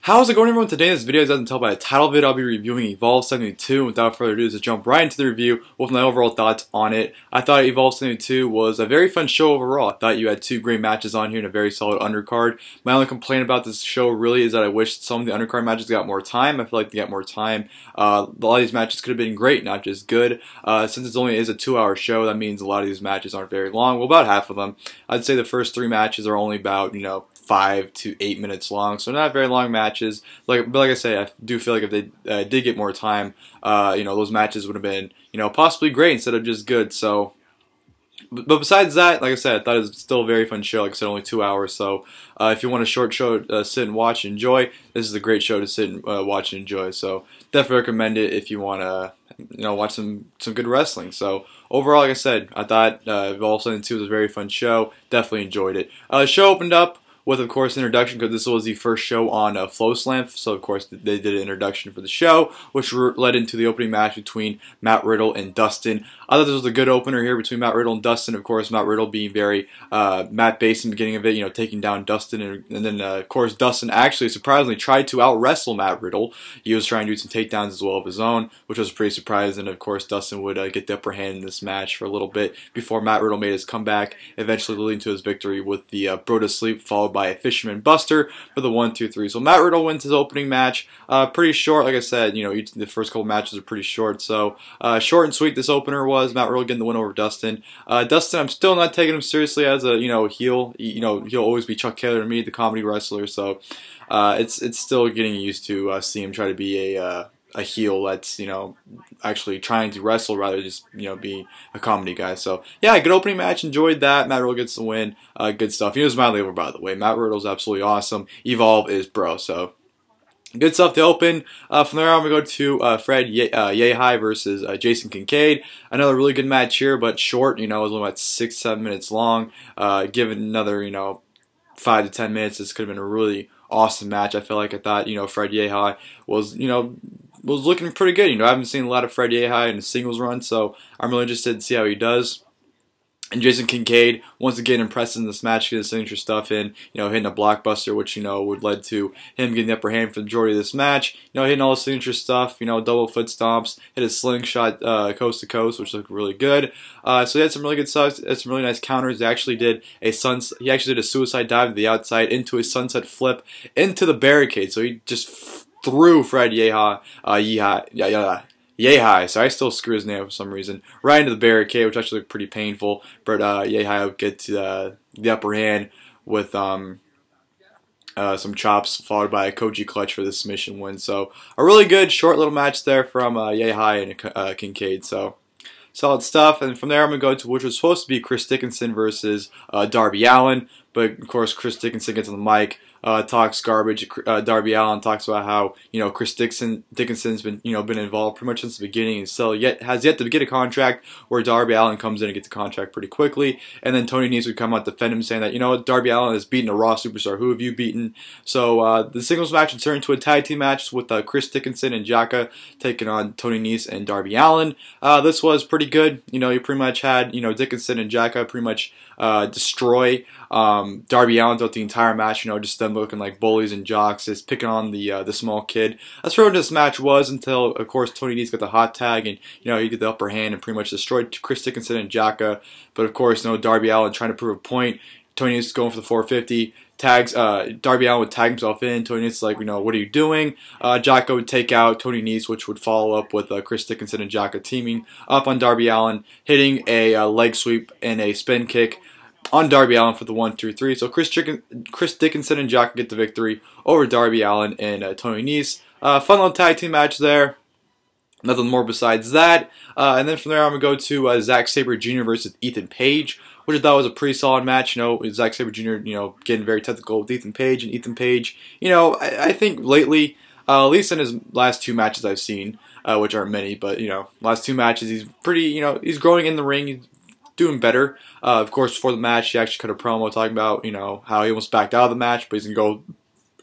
How's it going, everyone? Today in this video, as you can tell by the title of it, I'll be reviewing Evolve 72. Without further ado, just jump right into the review with my overall thoughts on it. I thought Evolve 72 was a very fun show overall. I thought you had two great matches on here and a very solid undercard. My only complaint about this show really is that I wish some of the undercard matches got more time. I feel like they got more time. A lot of these matches could have been great, not just good. Since it only is a 2-hour show, that means a lot of these matches aren't very long. Well, about half of them. I'd say the first 3 matches are only about, 5 to 8 minutes long, so not very long matches. But like I say, I do feel like if they did get more time, those matches would have been, possibly great instead of just good. So, but besides that, like I said, I thought it was still a very fun show. Like I said, only 2 hours. So, if you want a short show to sit and watch and enjoy, this is a great show to sit and watch and enjoy. So, definitely recommend it if you want to, watch some good wrestling. So, overall, like I said, I thought Evolve 72 was a very fun show. Definitely enjoyed it. The show opened up with, of course, introduction, because this was the first show on Flow Slam, so of course they did an introduction for the show, which led into the opening match between Matt Riddle and Dustin. I thought this was a good opener here between Matt Riddle and Dustin. Of course, Matt Riddle being very Matt-based in the beginning of it, taking down Dustin, and then of course Dustin actually surprisingly tried to out-wrestle Matt Riddle. He was trying to do some takedowns as well of his own, which was pretty surprising. Of course, Dustin would get the upper hand in this match for a little bit before Matt Riddle made his comeback, eventually leading to his victory with the Bro to Sleep, followed by a Fisherman Buster for the 1-2-3. So Matt Riddle wins his opening match. Pretty short, like I said. The first couple matches are pretty short. So short and sweet. This opener was Matt Riddle getting the win over Dustin. Dustin, I'm still not taking him seriously as a heel. He'll always be Chuck Taylor to me, the comedy wrestler. So it's still getting used to see him try to be a heel that's actually trying to wrestle rather than just be a comedy guy. So yeah, good opening match, enjoyed that. Matt Riddle gets the win. Good stuff. He was my label, by the way. Matt Riddle's absolutely awesome. Evolve is bro. So good stuff to open. From there on, we go to Yehi versus Jason Kincaid. Another really good match here, but short. It was only about 6-7 minutes long. Given another 5 to 10 minutes, this could have been a really awesome match. I thought Fred Yehi was looking pretty good. I haven't seen a lot of Fred Yehi in a singles run, so I'm really interested to see how he does. And Jason Kincaid, once again, impressed in this match, getting his signature stuff in, hitting a blockbuster, which, would lead to him getting the upper hand for the majority of this match. Hitting all the signature stuff, double foot stomps, hit a slingshot coast to coast, which looked really good. So he had some really good stuff, had some really nice counters. He actually did a suicide dive to the outside into a sunset flip into the barricade. So he just threw Fred Yehi, so I still screw his name for some reason, right into the barricade, which actually looked pretty painful. But Yehi would get to the upper hand with some chops, followed by a Koji clutch for the submission win. So a really good short little match there from Yehi and Kincaid. So solid stuff. And from there, I'm going to go to which was supposed to be Chris Dickinson versus Darby Allin. But of course, Chris Dickinson gets on the mic, talks garbage. Darby Allin talks about how Chris Dickinson's been been involved pretty much since the beginning, and still has yet to get a contract. Where Darby Allin comes in and gets a contract pretty quickly, and then Tony Nese would come out defend him, saying that Darby Allin has beaten a Raw superstar. Who have you beaten? So the singles match would turn into a tag team match with Chris Dickinson and Jaka taking on Tony Nese and Darby Allin. This was pretty good. You pretty much had Dickinson and Jaka pretty much destroy Darby Allin throughout the entire match. Just them looking like bullies and jocks, just picking on the small kid. That's what this match was until, of course, Tony Nese got the hot tag and he got the upper hand and pretty much destroyed Chris Dickinson and Jaka. But of course, Darby Allin trying to prove a point. Tony Nese is going for the 450. Tags Darby Allin would tag himself in. Tony Nese is like, what are you doing? Jaka would take out Tony Nese, which would follow up with Chris Dickinson and Jaka teaming up on Darby Allin, hitting a leg sweep and a spin kick on Darby Allin for the 1-2-3. So Chris Dickinson and Jaka get the victory over Darby Allin and Tony Nese. Fun little tag team match there. Nothing more besides that. And then from there, I'm going to go to Zack Sabre Jr. versus Ethan Page, which I thought was a pretty solid match. Zack Sabre Jr., getting very technical with Ethan Page. And Ethan Page, I think lately, at least in his last 2 matches I've seen, which aren't many, but, last 2 matches, he's pretty, he's growing in the ring. He's doing better. Of course, before the match, he actually cut a promo talking about, how he almost backed out of the match, but he's going to go,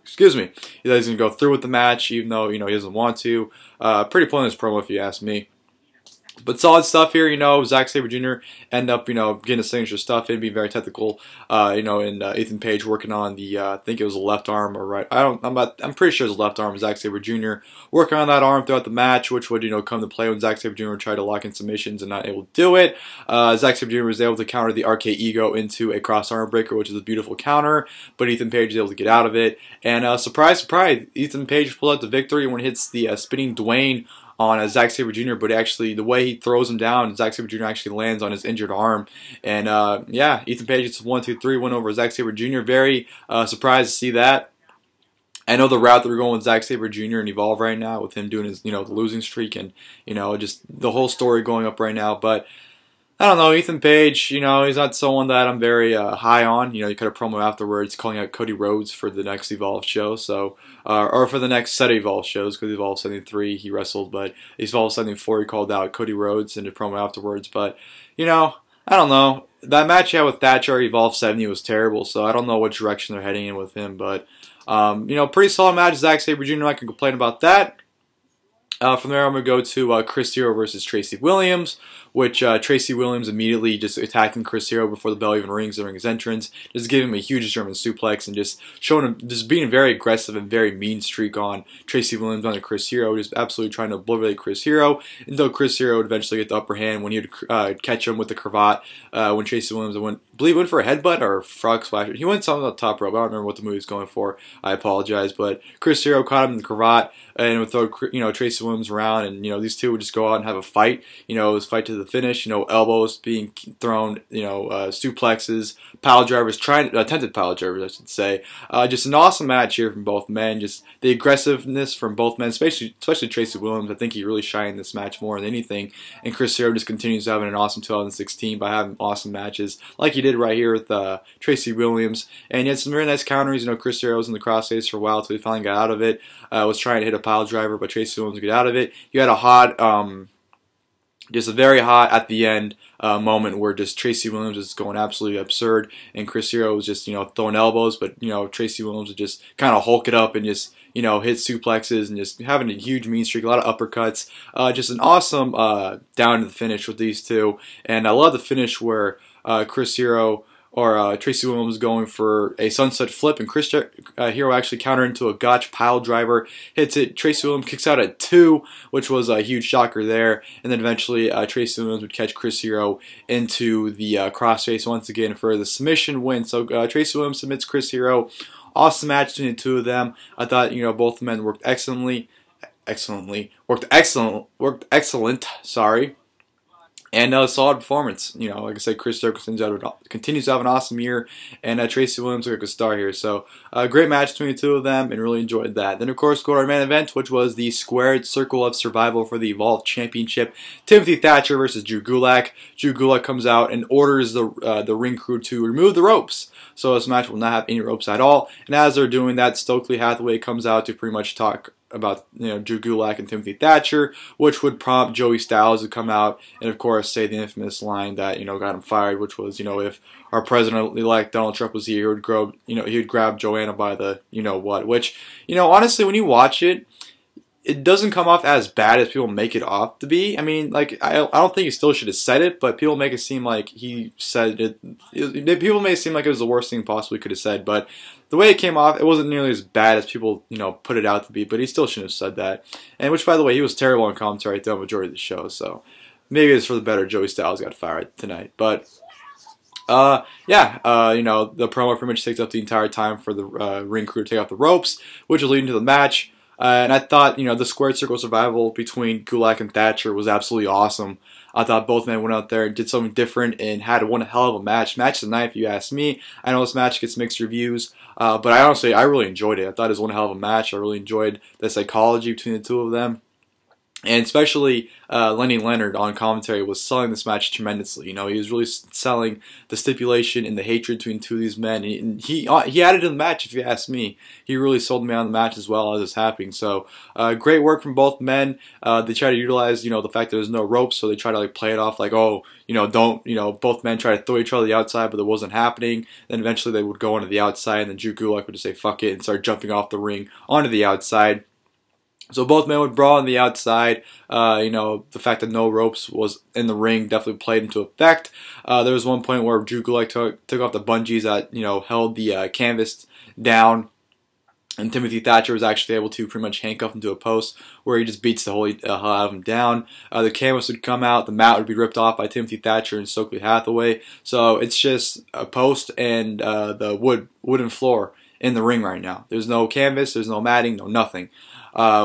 he's going to go through with the match, even though, he doesn't want to. Pretty pointless promo if you ask me. But solid stuff here, Zack Sabre Jr. end up, getting his signature stuff in, being very technical, and Ethan Page working on the, I think it was the left arm or right, I'm pretty sure it was the left arm, Zack Sabre Jr. working on that arm throughout the match, which would, come to play when Zack Sabre Jr. tried to lock in submissions and not able to do it. Zack Sabre Jr. was able to counter the RK Ego into a cross arm breaker, which is a beautiful counter, but Ethan Page was able to get out of it. And surprise, surprise, Ethan Page pulled out the victory when it hits the spinning Dwayne on Zack Sabre Jr., but actually the way he throws him down, Zack Sabre Jr. actually lands on his injured arm. And yeah, Ethan Page gets a 1-2-3 win over Zack Sabre Jr. Very surprised to see that. I know the route that we're going with Zack Sabre Jr. and Evolve right now, with him doing his, the losing streak and, just the whole story going up right now. But I don't know, Ethan Page, he's not someone that I'm very high on. He cut a promo afterwards calling out Cody Rhodes for the next Evolve show, so or for the next set of Evolve shows, because Evolve 73 he wrestled, but Evolve 74 he called out Cody Rhodes in a promo afterwards. But, I don't know. That match he had with Thatcher, Evolve 70, was terrible, so I don't know what direction they're heading in with him. But, pretty solid match. Zack Sabre Jr., I can complain about that. From there, I'm going to go to Chris Hero versus Tracy Williams, which Tracy Williams immediately just attacking Chris Hero before the bell even rings during his entrance, just giving him a huge German suplex and just showing him, just being very aggressive and very mean streak on Tracy Williams on Chris Hero, just absolutely trying to obliterate Chris Hero, until Chris Hero would eventually get the upper hand when he would catch him with the cravat, when Tracy Williams I believe went for a headbutt or a frog splash. He went something on the top rope. I don't remember what the move was going for. I apologize, but Chris Hero caught him in the cravat and would throw Tracy Williams around, and these two would just go out and have a fight. It was fight to the finish. Elbows being thrown. Suplexes, pile drivers, attempted pile drivers, I should say. Just an awesome match here from both men. Just the aggressiveness from both men, especially Tracy Williams. I think he really shined this match more than anything. And Chris Hero just continues having an awesome 2016 by having awesome matches like he did right here with Tracy Williams. And he had some very nice counters. Chris Hero was in the crossface for a while until he finally got out of it. Was trying to hit a pile driver, but Tracy Williams would get out of it. You had a hot, just a very hot at the end moment where just Tracy Williams is going absolutely absurd, and Chris Hero was just throwing elbows, but Tracy Williams would just kind of hulk it up and just hit suplexes and just having a huge mean streak, a lot of uppercuts. Just an awesome down to the finish with these two, and I love the finish where Chris Hero or Tracy Williams going for a sunset flip, and Chris Hero actually countered into a gotch pile driver, hits it. Tracy Williams kicks out at 2, which was a huge shocker there, and then eventually Tracy Williams would catch Chris Hero into the crossface once again for the submission win. So Tracy Williams submits Chris Hero. Awesome match between the two of them. I thought both men worked excellent. Sorry. And a solid performance. Like I said, Chris Hero continues to have an awesome year, and Tracy Williams looked like a star here. So, great match between the two of them, and really enjoyed that. Then, of course, go to our main event, which was the Squared Circle of Survival for the Evolve Championship. Timothy Thatcher versus Drew Gulak. Drew Gulak comes out and orders the ring crew to remove the ropes. So this match will not have any ropes at all. And as they're doing that, Stokely Hathaway comes out to pretty much talk about Drew Gulak and Timothy Thatcher, which would prompt Joey Styles to come out and of course say the infamous line that got him fired, which was if our president-elect Donald Trump was here, he would grab Joanna by the what. Which honestly, when you watch it, it doesn't come off as bad as people make it off to be. I mean, like, I don't think he still should have said it, but people make it seem like he said it. People may seem like it was the worst thing possibly could have said, but the way it came off, it wasn't nearly as bad as people, put it out to be, but he still shouldn't have said that. And which, by the way, he was terrible on commentary throughout the majority of the show, so maybe it's for the better Joey Styles got fired tonight. But, the promo pretty much takes up the entire time for the ring crew to take off the ropes, which will lead into the match. And I thought, the Squared Circle Survival between Gulak and Thatcher was absolutely awesome. I thought both men went out there and did something different and had one hell of a match. Match of the night, if you ask me. I know this match gets mixed reviews, but I really enjoyed it. I thought it was one hell of a match. I really enjoyed the psychology between the two of them. And especially Lenny Leonard on commentary was selling this match tremendously. He was really selling the stipulation and the hatred between two of these men. And he added to the match, if you ask me. He really sold me on the match as well as it's happening. So great work from both men. They try to utilize the fact that there's no ropes, so they try to play it off like, oh, both men try to throw each other to the outside, but it wasn't happening. Then eventually they would go onto the outside, and then Drew Gulak would just say fuck it and start jumping off the ring onto the outside. So both men would brawl on the outside. You know, the fact that no ropes was in the ring definitely played into effect. There was one point where Gulak took off the bungees that, you know, held the canvas down, and Timothy Thatcher was actually able to pretty much handcuff him to a post where he just beats the whole hell out of him down. The canvas would come out, the mat would be ripped off by Timothy Thatcher and Stokely Hathaway. So it's just a post and the wooden floor in the ring right now. There's no canvas, there's no matting, no nothing,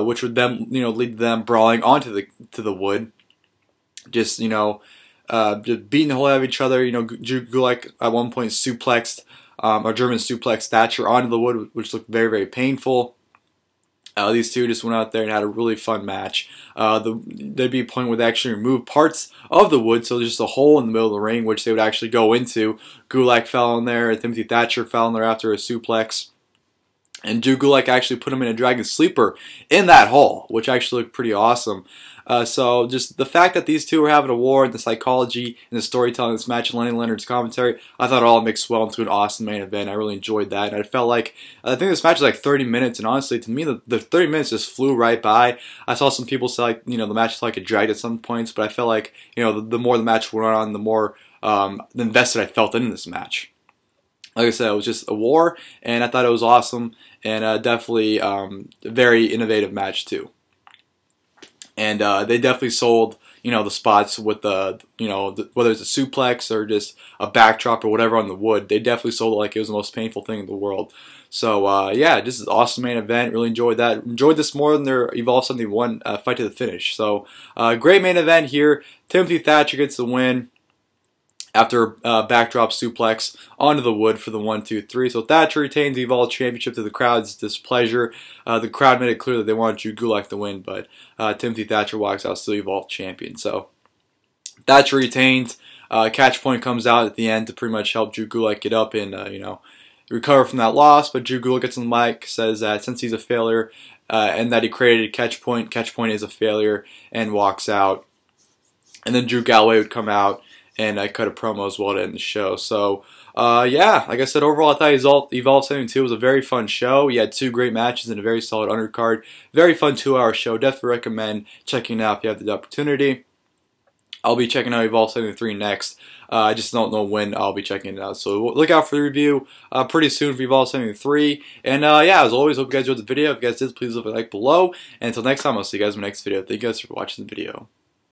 which would then, you know, lead to them brawling onto the wood, just, you know, just beating the hell out of each other. You know, Gulak at one point suplexed or German suplex Thatcher onto the wood, which looked very, very painful. These two just went out there and had a really fun match. There'd be a point where they actually removed parts of the wood, so there's just a hole in the middle of the ring, which they would actually go into. Gulak fell in there, and Timothy Thatcher fell in there after a suplex. And Gulak actually put him in a Dragon Sleeper in that hole, which actually looked pretty awesome. So just the fact that these two were having a war, and the psychology and the storytelling of this match, and Lenny Leonard's commentary, I thought it all mixed well into an awesome main event. I really enjoyed that. And I felt like, I think this match was like 30 minutes, and honestly, to me, the 30 minutes just flew right by. I saw some people say, like, you know, the match felt like it dragged at some points, but I felt like, you know, the more the match went on, the more invested I felt in this match. Like I said, it was just a war, and I thought it was awesome, and definitely a very innovative match too. And they definitely sold, you know, the spots with the, you know, whether it's a suplex or just a backdrop or whatever on the wood. They definitely sold it like it was the most painful thing in the world. So yeah, this is an awesome main event. Really enjoyed that. Enjoyed this more than their Evolve 71 fight to the finish. So great main event here. Timothy Thatcher gets the win after backdrop suplex onto the wood for the 1, 2, 3. So Thatcher retains the Evolve Championship to the crowd's displeasure. The crowd made it clear that they wanted Gulak to win, but Timothy Thatcher walks out still Evolve Champion. So Thatcher retains. Catch Point comes out at the end to pretty much help Gulak get up and you know, recover from that loss. But Gulak gets on the mic, says that since he's a failure and that he created Catch Point is a failure, and walks out. And then Drew Galloway would come out and I cut a promo as well to end the show. So, yeah, like I said, overall, I thought Evolve 72 was a very fun show. You had 2 great matches and a very solid undercard. Very fun 2-hour show. Definitely recommend checking it out if you have the opportunity. I'll be checking out Evolve 73 next. I just don't know when I'll be checking it out. So look out for the review pretty soon for Evolve 73. And yeah, as always, hope you guys enjoyed the video. If you guys did, please leave a like below. And until next time, I'll see you guys in my next video. Thank you guys for watching the video.